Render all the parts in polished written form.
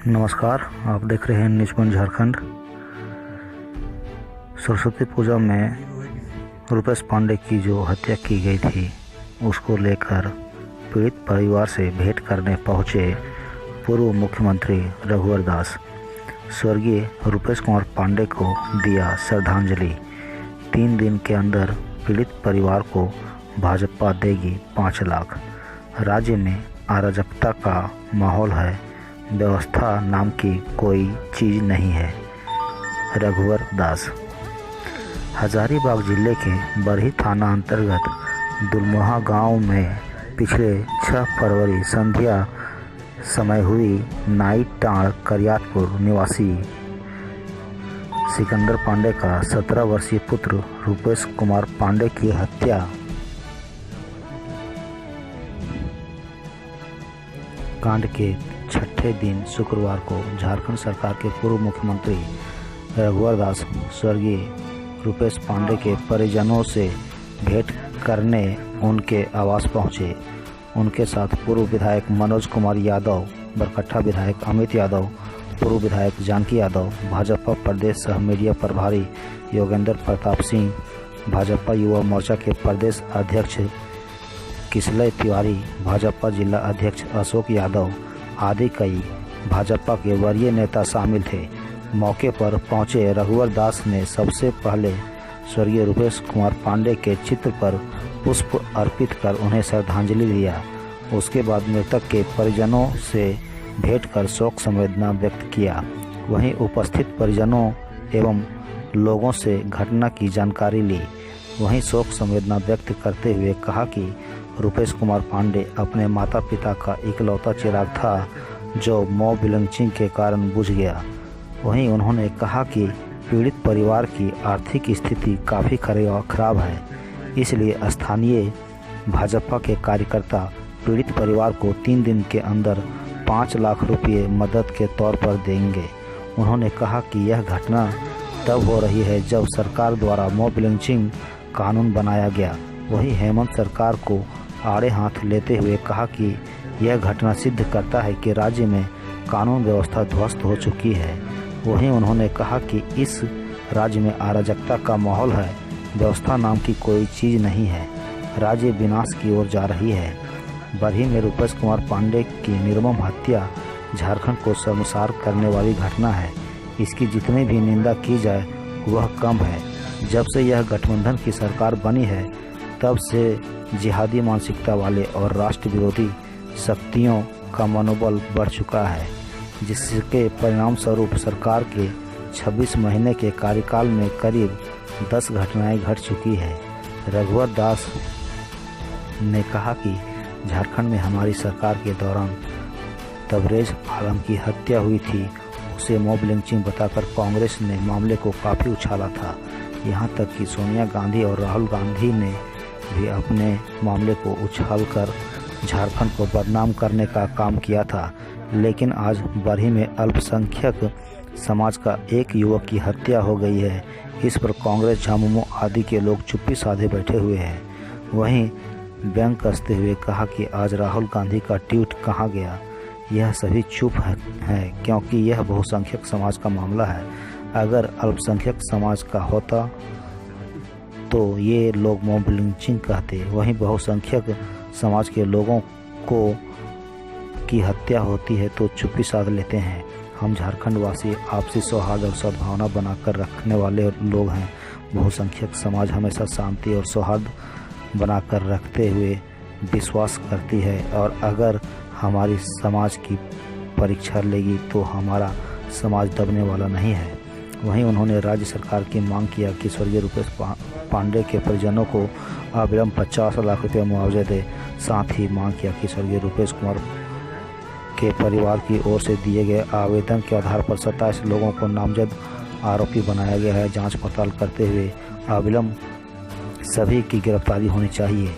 नमस्कार, आप देख रहे हैं न्यूज़ झारखंड। सरस्वती पूजा में रुपेश पांडे की जो हत्या की गई थी उसको लेकर पीड़ित परिवार से भेंट करने पहुंचे पूर्व मुख्यमंत्री रघुवर दास। स्वर्गीय रुपेश कुमार पांडे को दिया श्रद्धांजलि। 3 दिन के अंदर पीड़ित परिवार को भाजपा देगी 5 लाख। राज्य में अराजकता का माहौल है, व्यवस्था नाम की कोई चीज़ नहीं है। रघुवर दास। हजारीबाग जिले के बरही थाना अंतर्गत दुलमोहा गांव में पिछले 6 फरवरी संध्या समय हुई नाई टाँड़ करियातपुर निवासी सिकंदर पांडे का 17 वर्षीय पुत्र रुपेश कुमार पांडे की हत्या कांड के 6ठे दिन शुक्रवार को झारखंड सरकार के पूर्व मुख्यमंत्री रघुवर दास स्वर्गीय रुपेश पांडे के परिजनों से भेंट करने उनके आवास पहुंचे। उनके साथ पूर्व विधायक मनोज कुमार यादव, बरकट्ठा विधायक अमित यादव, पूर्व विधायक जानकी यादव, भाजपा प्रदेश सह मीडिया प्रभारी योगेंद्र प्रताप सिंह, भाजपा युवा मोर्चा के प्रदेश अध्यक्ष किसलय तिवारी, भाजपा जिला अध्यक्ष अशोक यादव आदि कई भाजपा के वरीय नेता शामिल थे। मौके पर पहुंचे रघुवर दास ने सबसे पहले स्वर्गीय रुपेश कुमार पांडे के चित्र पर पुष्प अर्पित कर उन्हें श्रद्धांजलि दिया। उसके बाद मृतक के परिजनों से भेंट कर शोक संवेदना व्यक्त किया। वहीं उपस्थित परिजनों एवं लोगों से घटना की जानकारी ली। वहीं शोक संवेदना व्यक्त करते हुए कहा कि रुपेश कुमार पांडे अपने माता पिता का इकलौता चिराग था जो मॉब लिंचिंग के कारण बुझ गया। वहीं उन्होंने कहा कि पीड़ित परिवार की आर्थिक स्थिति काफ़ी खराब है, इसलिए स्थानीय भाजपा के कार्यकर्ता पीड़ित परिवार को 3 दिन के अंदर 5 लाख रुपये मदद के तौर पर देंगे। उन्होंने कहा कि यह घटना तब हो रही है जब सरकार द्वारा मॉब लिंचिंग कानून बनाया गया। वहीं हेमंत सरकार को आड़े हाथ लेते हुए कहा कि यह घटना सिद्ध करता है कि राज्य में कानून व्यवस्था ध्वस्त हो चुकी है। वहीं उन्होंने कहा कि इस राज्य में अराजकता का माहौल है, व्यवस्था नाम की कोई चीज़ नहीं है, राज्य विनाश की ओर जा रही है। बरही में रुपेश कुमार पांडे की निर्मम हत्या झारखंड को शर्मसार करने वाली घटना है। इसकी जितनी भी निंदा की जाए वह कम है। जब से यह गठबंधन की सरकार बनी है तब से जिहादी मानसिकता वाले और राष्ट्र विरोधी शक्तियों का मनोबल बढ़ चुका है, जिसके परिणाम स्वरूप सरकार के 26 महीने के कार्यकाल में करीब 10 घटनाएं घट चुकी है। रघुवर दास ने कहा कि झारखंड में हमारी सरकार के दौरान तबरेज आलम की हत्या हुई थी, उसे मॉब लिंचिंग बताकर कांग्रेस ने मामले को काफ़ी उछाला था। यहाँ तक कि सोनिया गांधी और राहुल गांधी ने भी अपने मामले को उछालकर झारखंड को बदनाम करने का काम किया था। लेकिन आज बरही में अल्पसंख्यक समाज का एक युवक की हत्या हो गई है। इस पर कांग्रेस, झामुमो आदि के लोग चुप्पी साधे बैठे हुए हैं। वहीं व्यंग कसते हुए कहा कि आज राहुल गांधी का ट्वीट कहाँ गया। यह सभी चुप हैं क्योंकि यह बहुसंख्यक समाज का मामला है। अगर अल्पसंख्यक समाज का होता तो ये लोग मॉब लिंचिंग कहते। वहीं बहुसंख्यक समाज के लोगों को की हत्या होती है तो चुप्पी साध लेते हैं। हम झारखंड वासी आपसी सौहार्द और सद्भावना बनाकर रखने वाले लोग हैं। बहुसंख्यक समाज हमेशा शांति और सौहार्द बनाकर रखते हुए विश्वास करती है और अगर हमारी समाज की परीक्षा लेगी तो हमारा समाज दबने वाला नहीं है। वहीं उन्होंने राज्य सरकार की मांग किया कि स्वर्गीय रुपेश पांडे के परिजनों को अविलंब 50 लाख रुपये मुआवजे दे। साथ ही मांग किया कि स्वर्गीय रुपेश कुमार के परिवार की ओर से दिए गए आवेदन के आधार पर 27 लोगों को नामजद आरोपी बनाया गया है। जांच पड़ताल करते हुए अविलंब सभी की गिरफ्तारी होनी चाहिए।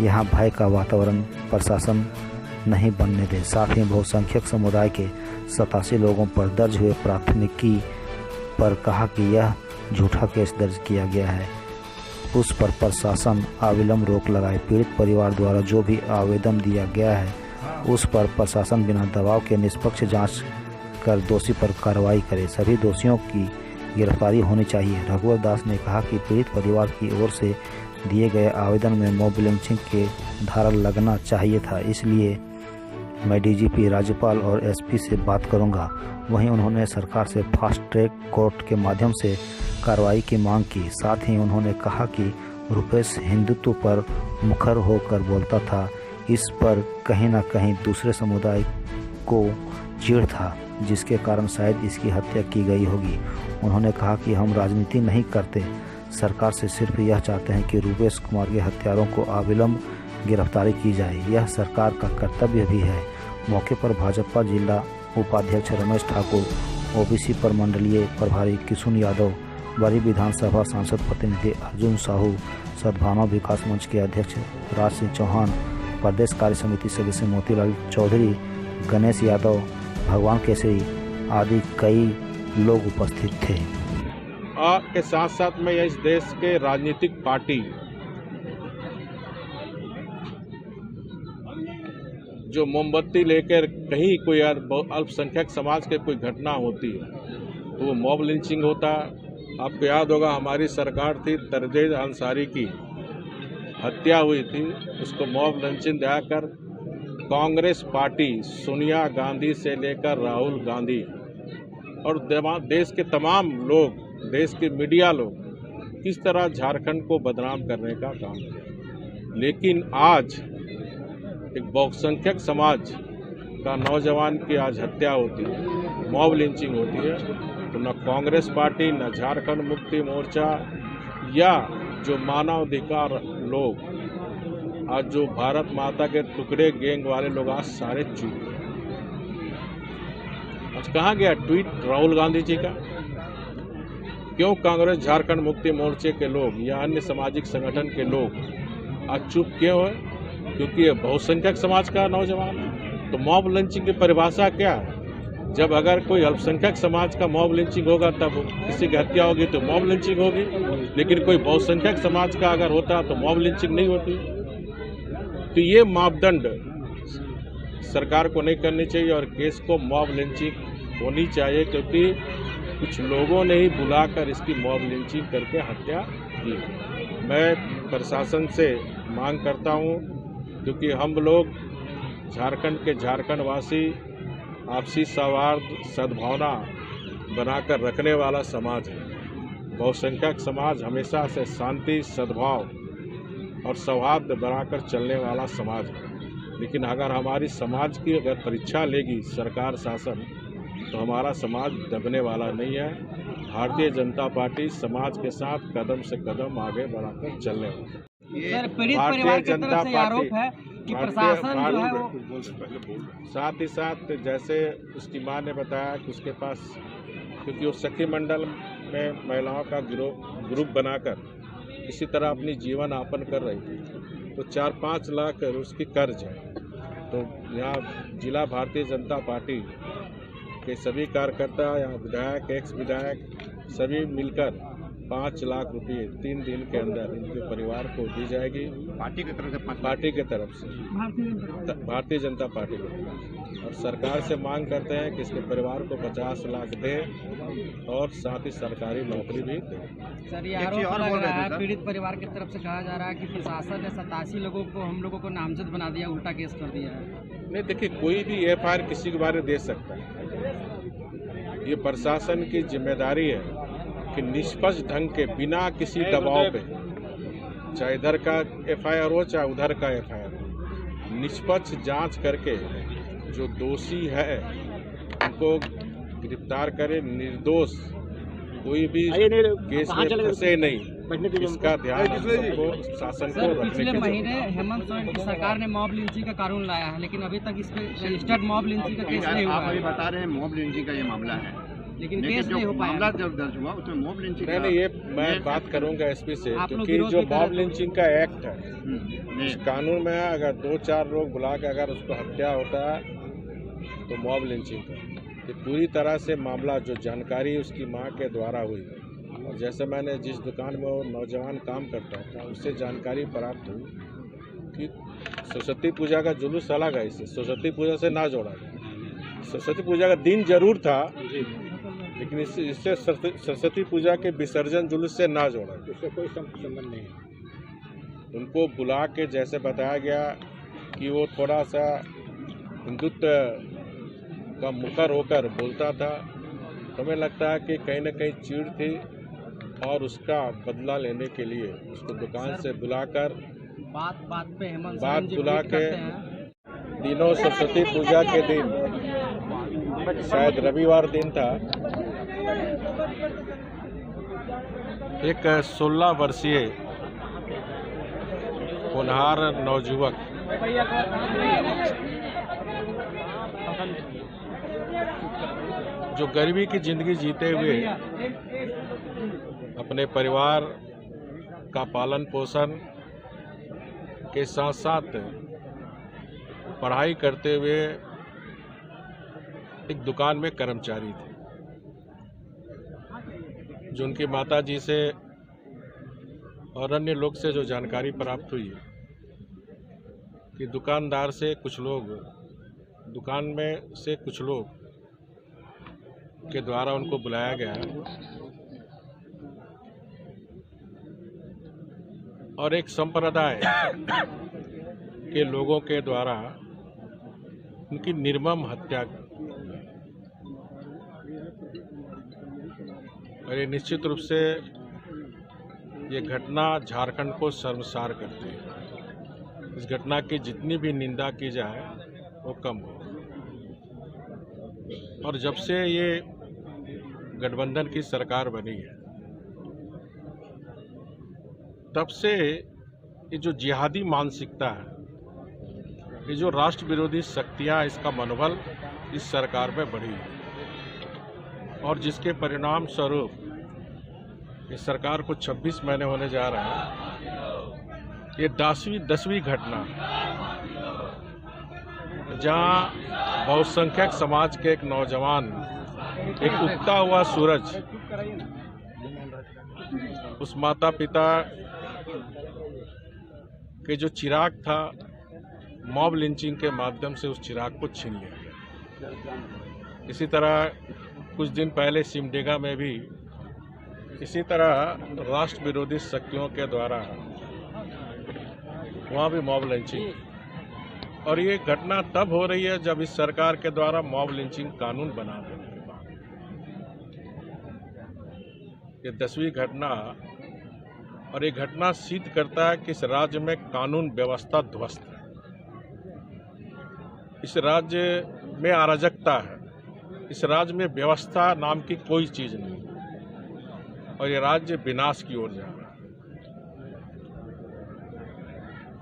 यहाँ भय का वातावरण प्रशासन नहीं बनने दे। साथ ही बहुसंख्यक समुदाय के 87 लोगों पर दर्ज हुए प्राथमिकी पर कहा कि यह झूठा केस दर्ज किया गया है, उस पर प्रशासन अविलंब रोक लगाए। पीड़ित परिवार द्वारा जो भी आवेदन दिया गया है उस पर प्रशासन बिना दबाव के निष्पक्ष जांच कर दोषी पर कार्रवाई करे। सभी दोषियों की गिरफ्तारी होनी चाहिए। रघुवर दास ने कहा कि पीड़ित परिवार की ओर से दिए गए आवेदन में मॉब लिंचिंग के धारा लगना चाहिए था, इसलिए मैं डीजीपी, राज्यपाल और एसपी से बात करूंगा। वहीं उन्होंने सरकार से फास्ट ट्रैक कोर्ट के माध्यम से कार्रवाई की मांग की। साथ ही उन्होंने कहा कि रूपेश हिंदुत्व पर मुखर होकर बोलता था, इस पर कहीं न कहीं दूसरे समुदाय को चिढ़ था, जिसके कारण शायद इसकी हत्या की गई होगी। उन्होंने कहा कि हम राजनीति नहीं करते, सरकार से सिर्फ यह चाहते हैं कि रूपेश कुमार के हत्यारों को अविलंब गिरफ्तारी की जाए, यह सरकार का कर्तव्य भी है। मौके पर भाजपा जिला उपाध्यक्ष रमेश ठाकुर, ओबीसी प्रमंडलीय प्रभारी किशुन यादव, बड़ी विधानसभा सांसद प्रतिनिधि अर्जुन साहू, सद्भावना विकास मंच के अध्यक्ष राज सिंह चौहान, प्रदेश कार्य समिति सदस्य मोतीलाल चौधरी, गणेश यादव, भगवान केसरी आदि कई लोग उपस्थित थे। के साथ साथ में इस देश के राजनीतिक पार्टी जो मोमबत्ती लेकर कहीं कोई अल्पसंख्यक समाज के कोई घटना होती है तो वो मॉब लिंचिंग होता है। आपको याद होगा हमारी सरकार थी, तरजेज अंसारी की हत्या हुई थी, उसको मॉब लिंचिंग दिखाकर कांग्रेस पार्टी सोनिया गांधी से लेकर राहुल गांधी और देश के तमाम लोग, देश के मीडिया लोग किस तरह झारखंड को बदनाम करने का काम किया। लेकिन आज एक बहुसंख्यक समाज का नौजवान की आज हत्या होती है, मॉब लिंचिंग होती है, तो न कांग्रेस पार्टी, न झारखंड मुक्ति मोर्चा या जो मानवाधिकार लोग, आज जो भारत माता के टुकड़े गैंग वाले लोग आज सारे चुप। आज कहाँ गया ट्वीट राहुल गांधी जी का? क्यों कांग्रेस, झारखंड मुक्ति मोर्चे के लोग या अन्य सामाजिक संगठन के लोग आज चुप क्यों है? क्योंकि ये बहुसंख्यक समाज का नौजवान है। तो मॉब लिंचिंग की परिभाषा क्या है? जब अगर कोई अल्पसंख्यक समाज का मॉब लिंचिंग होगा तब किसी की हत्या होगी तो मॉब लिंचिंग होगी, लेकिन कोई बहुसंख्यक समाज का अगर होता तो मॉब लिंचिंग नहीं होती। तो ये मापदंड सरकार को नहीं करनी चाहिए और केस को मॉब लिंचिंग होनी चाहिए, क्योंकि कुछ लोगों ने ही बुलाकर इसकी मॉब लिंचिंग करके हत्या की। मैं प्रशासन से मांग करता हूं, क्योंकि हम लोग झारखंड के झारखंड वासी आपसी सौहार्द, सद्भावना बनाकर रखने वाला समाज है। बहुसंख्यक समाज हमेशा से शांति, सद्भाव और सौहार्द बनाकर चलने वाला समाज है। लेकिन अगर हमारी समाज की अगर परीक्षा लेगी सरकार, शासन, तो हमारा समाज दबने वाला नहीं है। भारतीय जनता पार्टी समाज के साथ कदम से कदम आगे बढ़ाकर चलने वाली है। सर, पीड़ित परिवार की तरफ से आरोप है कि प्रशासन जो है वो, साथ ही साथ जैसे उसकी मां ने बताया कि उसके पास, क्योंकि वो सखी मंडल में महिलाओं का ग्रुप बनाकर इसी तरह अपनी जीवन यापन कर रही थी, तो 4-5 लाख उसकी कर्ज है। तो यहाँ जिला भारतीय जनता पार्टी के सभी कार्यकर्ता या विधायक, एक्स विधायक सभी मिलकर 5 लाख रुपये 3 दिन के अंदर इनके परिवार को दी जाएगी। पार्टी की तरफ से, भारतीय जनता पार्टी को। और सरकार से मांग करते हैं कि इसके परिवार को 50 लाख दें और साथ ही सरकारी नौकरी भी दें। सर, ये आरोप लग रहा है पीड़ित परिवार की तरफ से, कहा जा रहा है कि प्रशासन ने 87 लोगों को, हम लोगों को नामजद बना दिया, उल्टा केस कर दिया है। नहीं, देखिए, कोई भी एफआईआर किसी के बारे दे सकता है। ये प्रशासन की जिम्मेदारी है कि निष्पक्ष ढंग के, बिना किसी दबाव पे, चाहे इधर का एफआईआर हो चाहे उधर का एफआईआर हो, निष्पक्ष जांच करके जो दोषी है उनको गिरफ्तार करे। निर्दोष कोई भी केस में फंसे नहीं, इसका ध्यान सबको, शासन को रखने की। पिछले महीने हेमंत सोरेन की सरकार ने मॉब लिंचिंग का कानून लाया है, लेकिन अभी तक इस पे रजिस्टर्ड मॉब लिंचिंग का केस नहीं हुआ। आप अभी बता रहे हैं मॉब लिंचिंग का ये मामला है, लेकिन केस नहीं हो पाया। मामला जब दर्ज हुआ उसमें मॉब लिंचिंग नहीं, ये मैं बात करूंगा एसपी से, क्योंकि जो मॉब लिंचिंग का एक्ट है उस कानून में है, अगर 2-4 लोग बुला के अगर उसको हत्या होता है तो मॉब लिंचिंग का, तो पूरी तरह से मामला जो जानकारी उसकी मां के द्वारा हुई, और जैसे मैंने जिस दुकान में वो नौजवान काम करता था उससे जानकारी प्राप्त हुई कि सरस्वती पूजा का जुलूस अलग है, इससे सरस्वती पूजा से ना जोड़ा गया। सरस्वती पूजा का दिन जरूर था, लेकिन इससे सरस्वती पूजा के विसर्जन जुलूस से ना जोड़ा, उससे कोई संबंध नहीं है। उनको बुला के जैसे बताया गया कि वो थोड़ा सा हिंदुत्व का मुखर होकर बोलता था, तो हमें लगता है कि कहीं न कहीं चिढ़ थी और उसका बदला लेने के लिए उसको दुकान से बुलाकर बात पे हेमंत बात सोरेन जी बुला ट्वीट के करते हैं। दिनों सरस्वती पूजा के दिन, शायद रविवार दिन था, एक 16 वर्षीय होनहार नवयुवक जो गरीबी की जिंदगी जीते हुए अपने परिवार का पालन पोषण के साथ साथ पढ़ाई करते हुए एक दुकान में कर्मचारी थे, जो उनकी माताजी से और अन्य लोग से जो जानकारी प्राप्त हुई कि दुकानदार से कुछ लोग, दुकान में से कुछ लोग के द्वारा उनको बुलाया गया और एक संप्रदाय के लोगों के द्वारा उनकी निर्मम हत्या, और ये निश्चित रूप से ये घटना झारखंड को शर्मसार करती है। इस घटना की जितनी भी निंदा की जाए वो कम हो। और जब से ये गठबंधन की सरकार बनी है, तब से ये जो जिहादी मानसिकता है, ये जो राष्ट्र विरोधी शक्तियां, इसका मनोबल इस सरकार में बढ़ी है और जिसके परिणाम स्वरूप इस सरकार को 26 महीने होने जा रहे हैं। ये 10वीं घटना जहां बहुसंख्यक समाज के एक नौजवान, एक उगता हुआ सूरज, उस माता पिता के जो चिराग था, मॉब लिंचिंग के माध्यम से उस चिराग को छीन लिया गया। इसी तरह कुछ दिन पहले सिमडेगा में भी इसी तरह राष्ट्र विरोधी शक्तियों के द्वारा वहाँ भी मॉब लिंचिंग, और ये घटना तब हो रही है जब इस सरकार के द्वारा मॉब लिंचिंग कानून बना देने के बाद ये 10वीं घटना, और ये घटना सिद्ध करता है कि इस राज्य में कानून व्यवस्था ध्वस्त है, इस राज्य में अराजकता है, इस राज्य में व्यवस्था नाम की कोई चीज नहीं, और ये राज्य विनाश की ओर जा रहा है।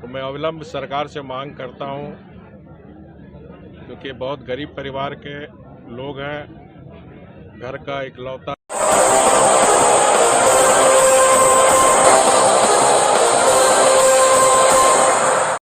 तो मैं अविलंब सरकार से मांग करता हूं, क्योंकि बहुत गरीब परिवार के लोग हैं, घर का इकलौता